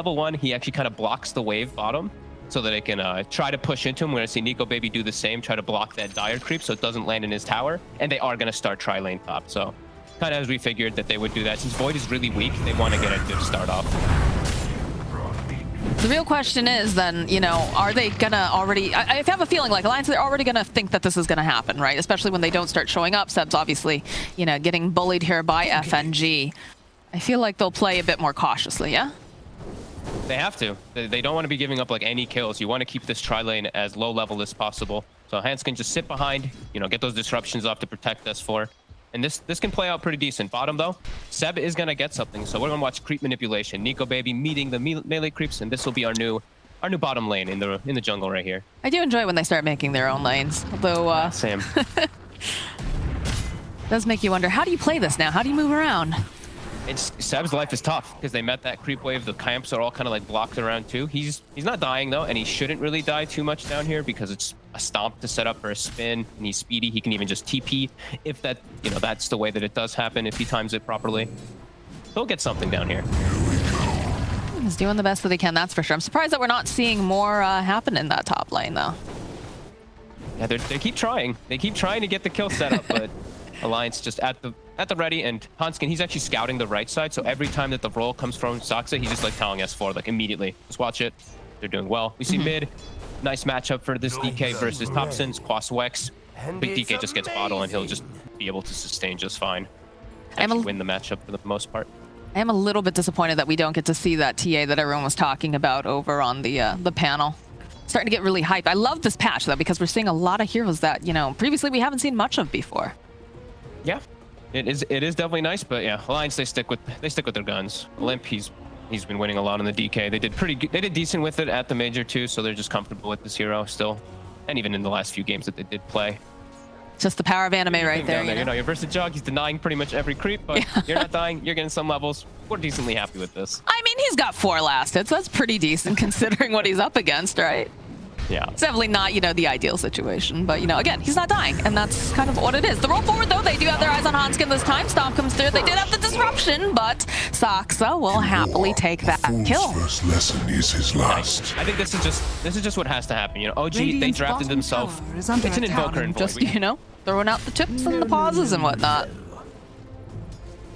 level 1, he actually kind of blocks the wave bottom so that it can try to push into him. We're going to see Nico Baby do the same, try to block that dire creep so it doesn't land in his tower. And they are going to start tri-lane top. So kind of as we figured that they would do that. Since Void is really weak, they want to get a good start off. The real question is then, you know, are they gonna already... I have a feeling like Alliance, they're already gonna think that this is gonna happen, right? Especially when they don't start showing up. Seb's obviously, you know, getting bullied here by FNG. I feel like they'll play a bit more cautiously, yeah? They have to. They don't want to be giving up like any kills. You want to keep this tri-lane as low level as possible. So Hans can just sit behind, you know, get those disruptions off to protect S4. And this can play out pretty decent. Bottom though, Seb is gonna get something. So we're gonna watch creep manipulation. Nico Baby meeting the melee creeps, and this will be our new bottom lane in the jungle right here. I do enjoy when they start making their own lanes, although same. Does make you wonder, how do you play this now? How do you move around? Seb's life is tough because they met that creep wave. The camps are all kind of like blocked around too. He's not dying though, and he shouldn't really die too much down here because it's a stomp to set up for a spin, and he's speedy. He can even just TP if that, you know, that's the way that it does happen if he times it properly. He'll get something down here. He's doing the best that he can, that's for sure. I'm surprised that we're not seeing more happen in that top lane though. Yeah, they keep trying. They keep trying to get the kill set up, but Alliance just at the ready, and Hanskin, he's actually scouting the right side, so every time that the roll comes from Saksa, he's just like telling S4 like immediately, just watch it. They're doing well. We see mid, nice matchup for this DK versus Thompson's Quas Wex. Big DK just gets bottle and he'll just be able to sustain just fine. Actually win the matchup for the most part. I am a little bit disappointed that we don't get to see that TA that everyone was talking about over on the panel. Starting to get really hyped. I love this patch though, because we're seeing a lot of heroes that, you know, previously we haven't seen much of before. Yeah. It is definitely nice, but yeah, Alliance they stick with their guns. Limp, he's been winning a lot on the DK. They did decent with it at the major too, so they're just comfortable with this hero still, and even in the last few games that they did play. Just the power of anime right there. You know, your Versajog, he's denying pretty much every creep, but you're not dying. You're getting some levels. We're decently happy with this. I mean, he's got 4 last hits. That's pretty decent considering what he's up against, right? Yeah. It's definitely not, you know, the ideal situation, but, you know, again, he's not dying, and that's kind of what it is. The roll forward, though, they do have their eyes on Hanskin this time. Stomp comes through. They did have the disruption, but Saksa will happily take that kill. First lesson is his last. I think this is just what has to happen. You know, OG, they drafted themselves. It's an invoker and just, you know, throwing out the tips and the pauses and whatnot.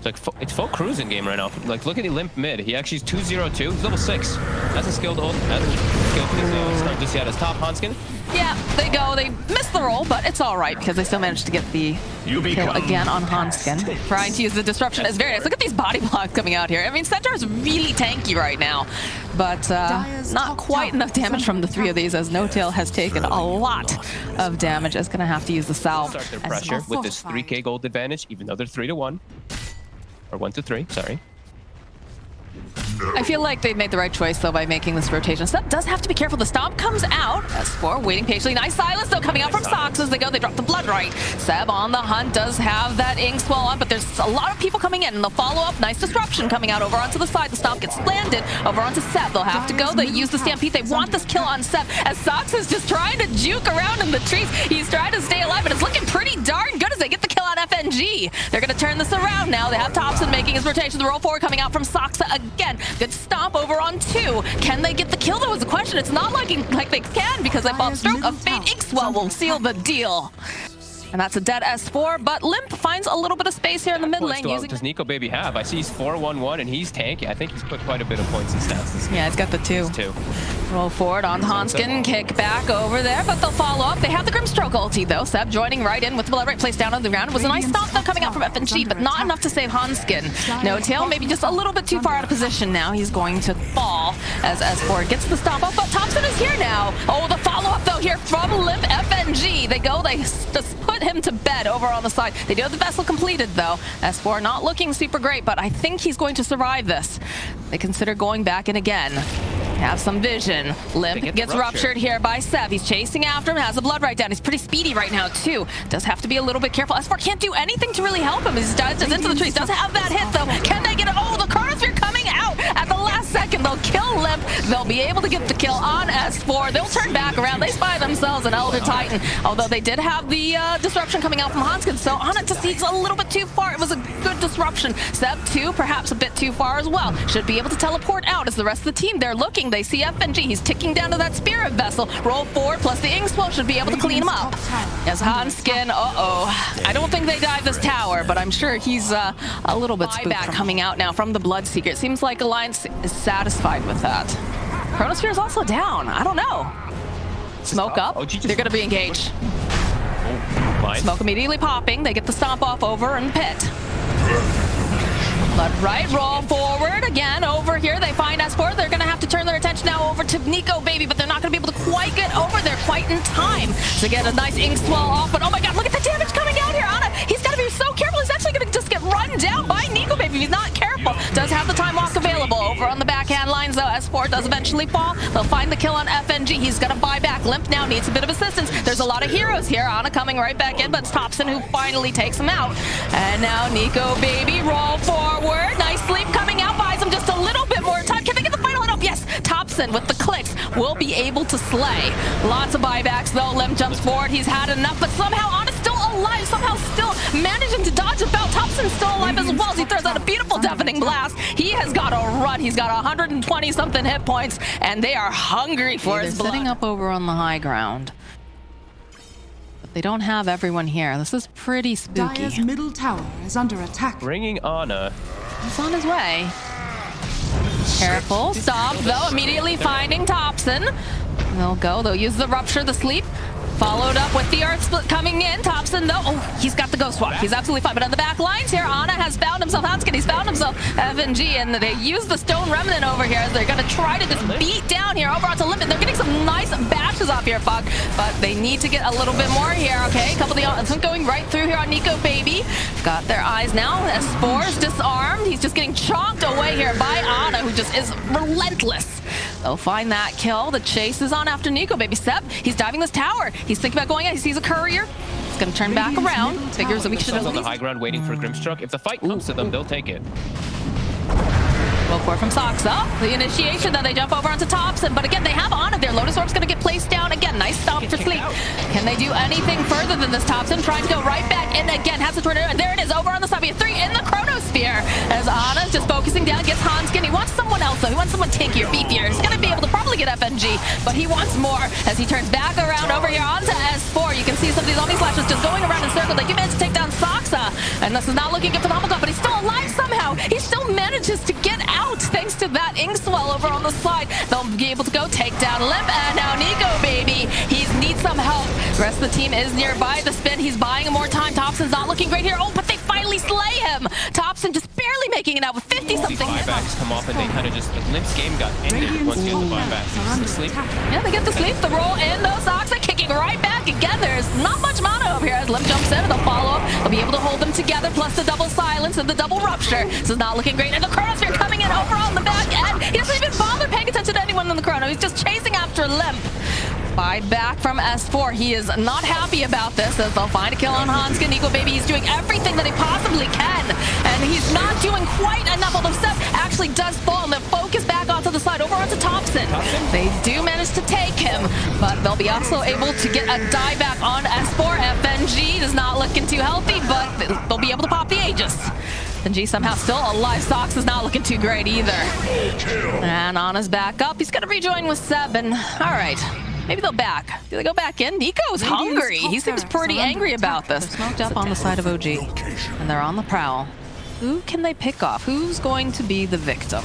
It's full cruising game right now. Like, look at the Limp mid. He actually is 202. He's level 6. That's a skilled ult. That's a skilled start just yet as top Hanskin. Yeah, they go. They missed the roll, but it's all right because they still managed to get the kill again on Hanskin. Trying to use the disruption is very nice. Look at these body blocks coming out here. I mean, Centaur is really tanky right now, but not quite enough damage from the 3 of these, as No Tail has taken a lot of damage. Is going to have to use the salve. Start their pressure with this 3k gold advantage, even though they're 3-1. Or 1-3, sorry. I feel like they made the right choice, though, by making this rotation. Seb does have to be careful. The stomp comes out. S4 waiting patiently. Nice silence, though, coming out from Sox as they go. They drop the blood right. Seb on the hunt does have that ink swell on, but there's a lot of people coming in. And they'll follow up. Nice disruption coming out over onto the side. The stomp gets landed over onto Seb. They'll have to go. They use the stampede. They want this kill on Seb, as Sox is just trying to juke around in the trees. He's trying to stay alive, and it's looking pretty darn good as they get the kill on FNG. They're going to turn this around now. They have Thompson making his rotation. The roll forward coming out from Saksa again. Good stomp over on 2. Can they get the kill, though, is the question. It's not looking like they can, because that bomb stroke of Fate Inkswell will seal the deal. And that's a dead S4, but Limp finds a little bit of space here in the mid lane. Does Nico Baby have? I see he's 4-1-1 and he's tanky. I think he's put quite a bit of points in stats this game. Yeah, he's got the 2. Roll forward on Hanskin, kick back over there, but they'll follow up. They have the Grimstroke ulti, though. Seb joining right in with the blood right placed down on the ground. It was a nice stomp, though, coming out from FNG, but not enough to save Hanskin. No Tail, maybe just a little bit too far out of position now. He's going to fall as S4 gets the stomp up, but Thompson is here now. Oh, the follow-up, though, here from Limp FNG. They go, they just put him to bed over on the side. They do have the vessel completed, though. S4 not looking super great, but I think he's going to survive this. They consider going back in again. Have some vision. Limp gets ruptured here by Seb. He's chasing after him, has the blood right down. He's pretty speedy right now, too. Does have to be a little bit careful. S4 can't do anything to really help him. He dives into the trees. Does have that hit, though. Can they get it? Oh, the Chronosphere coming out at the last second. They'll kill Limp. They'll be able to get the kill on S4. They'll turn back around. They spy themselves an Elder Titan, although they did have the disruption coming out from Hanskin. So Ana just seems a little bit too far. It was a good disruption. Seb 2, perhaps a bit too far as well. Should be able to teleport out as the rest of the team, they're looking. They see FNG. He's ticking down to that Spirit Vessel. Roll forward, plus the Inkswell should be able to clean him up. As Hanskin, I don't think they dive this tower, but I'm sure he's a little bit back coming out now from the Bloodseeker. It seems like Alliance is satisfied with that. Chronosphere is also down. I don't know. Smoke up. They're going to be engaged. Smoke immediately popping. They get the stomp off over and pit. Blood right, roll forward again over here. They find S4. They're going to have to turn their attention now over to Nico Baby, but they're not going to be able to quite get over there quite in time to get a nice ink swell off. But oh my god, look at the damage coming out here. Ana, he's got to be so careful. He's actually going to just get run down by Nico Baby if he's not careful. Does have the time walk available over on the backhand lines though. S4 does eventually fall. They'll find the kill on FNG. He's going to buy back. Limp now needs a bit of assistance. There's a lot of heroes here. Ana coming right back in, but it's Thompson who finally takes him out. And now Nico Baby roll forward. Nice sleep coming out, buys him just a little bit more time. Can they get the final hit up? Yes, Thompson with the clicks will be able to slay. Lots of buybacks though. Lim jumps forward. He's had enough, but somehow Ana's still alive. Somehow still managing to dodge about. Thompson's still alive as well as he throws out a beautiful deafening blast. He has got a run. He's got 120 something hit points, and they are hungry for his blood. Sitting up over on the high ground. They don't have everyone here. This is pretty spooky. Dire's middle tower is under attack. Bringing Ana. He's on his way. Careful. Stop, though. Immediately finding Thompson. They'll go. They'll use the rupture, the sleep. Followed up with the Earth Split coming in. Thompson, though, he's got the Ghost Walk. He's absolutely fine. But on the back lines here, Ana has found himself Hanskin. He's found himself FNG, and they use the Stone Remnant over here as they're going to try to just beat down here over onto Limit. They're getting some nice bashes off here, Fuck, but they need to get a little bit more here, okay? A couple of the going right through here on Nico Baby. Got their eyes now. S4 is disarmed. He's just getting chomped away here by Ana, who just is relentless. They'll find that kill. The chase is on after Nico Baby. Seb, he's diving this tower. He's thinking about going in. He sees a courier. He's going to turn back around. Figures that we should have on the high ground waiting for Grimstruck. If the fight comes to them, they'll take it. Well, for from Saksa, the initiation, then they jump over onto Thompson. But again, they have Ana there. Lotus Orb's going to get placed down again. Nice stomp for sleep. Can they do anything further than this? Thompson trying to go right back in again. Has to turn it. There it is, over on the side. We have 3 in the Chronosphere. As Ana's just focusing down, gets Hanskin. He wants someone else, though. He wants someone tankier, beefier. He's going to be able to probably get FNG, but he wants more as he turns back around over here onto S4. You can see some of these zombie slashes just going around in circles. They managed to take down Saksa, and this is not looking good for the Humbledon, but he's still alive somehow. He still manages to get out thanks to that Inkswell over on the side. They'll be able to go take down Limp, and now Nico Baby. He needs some help. The rest of the team is nearby. The spin, he's buying more time. Thompson's not looking great here. Oh, but they finally slay him. Thompson just barely making it out with 50-something. Buybacks come off, and they kind of just, Limp's game got ended once you get the buybacks. The sleep. Yeah, they get the sleep, the roll in, those Saksa kicking right back again. There's not much mana over here as Limp jumps in, and they'll follow up. They'll be able to hold them together, plus the double silence and the double rupture. This is not looking great. And the Chronosphere coming in over on the back end. He doesn't even bother paying attention to anyone in the Chrono. He's just chasing after Limp. Buy back from S4. He is not happy about this as they'll find a kill on Hanskin. Nico Baby, he's doing everything that he possibly can, and he's not doing quite enough, although Seth actually does fall, and they'll focus back onto the side, over onto Thompson. They do manage to take him, but they'll be also able to get a dieback on S4. FNG is not looking too healthy, but they'll be able to pop the Aegis. FNG somehow still alive. Sox is not looking too great either. And Ana's back up. He's going to rejoin with Seb, and all right. Maybe they'll back. Do they go back in? Nico's hungry. He seems pretty angry about this. They're smoked up on the side of OG, and they're on the prowl. Who can they pick off? Who's going to be the victim?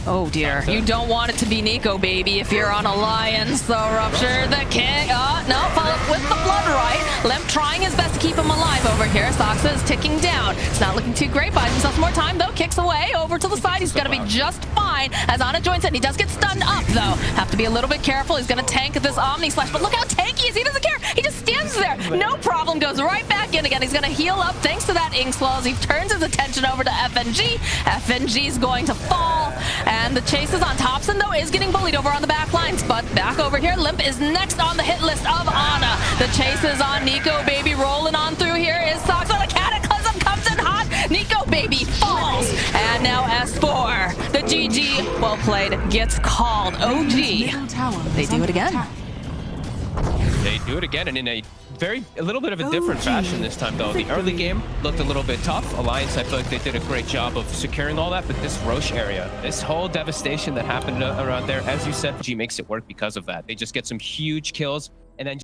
Oh dear, you don't want it to be Nico Baby if you're on Alliance. So rupture the kick. No, follow up with the blood right. Limp trying his best to keep him alive over here. Saksa is ticking down. It's not looking too great. Buys himself more time though. Kicks away over to the side. He's gonna be just fine as Ana joins in. He does get stunned up though. Have to be a little bit careful. He's gonna tank this Omni Slash, but look how tanky he is. He doesn't care. He just stands there. No problem. Goes right back in again. He's gonna heal up thanks to that Inkswell as he turns his attention over to FNG. FNG's going to fall. And the chase is on Thompson, though, is getting bullied over on the back lines. But back over here, Limp is next on the hit list of Ana. The chase is on Nico Baby. Rolling on through here is Saksa. The Cataclysm comes in hot. Nico Baby falls. And And now S4, the GG, well played, gets called. OG, Middle tower they is do under it again. attack. They do it again, and in a little bit of a different fashion this time, though. The early game looked a little bit tough. Alliance, I feel like they did a great job of securing all that, but this Roche area, this whole devastation that happened around there, as you said, G makes it work because of that. They just get some huge kills, and then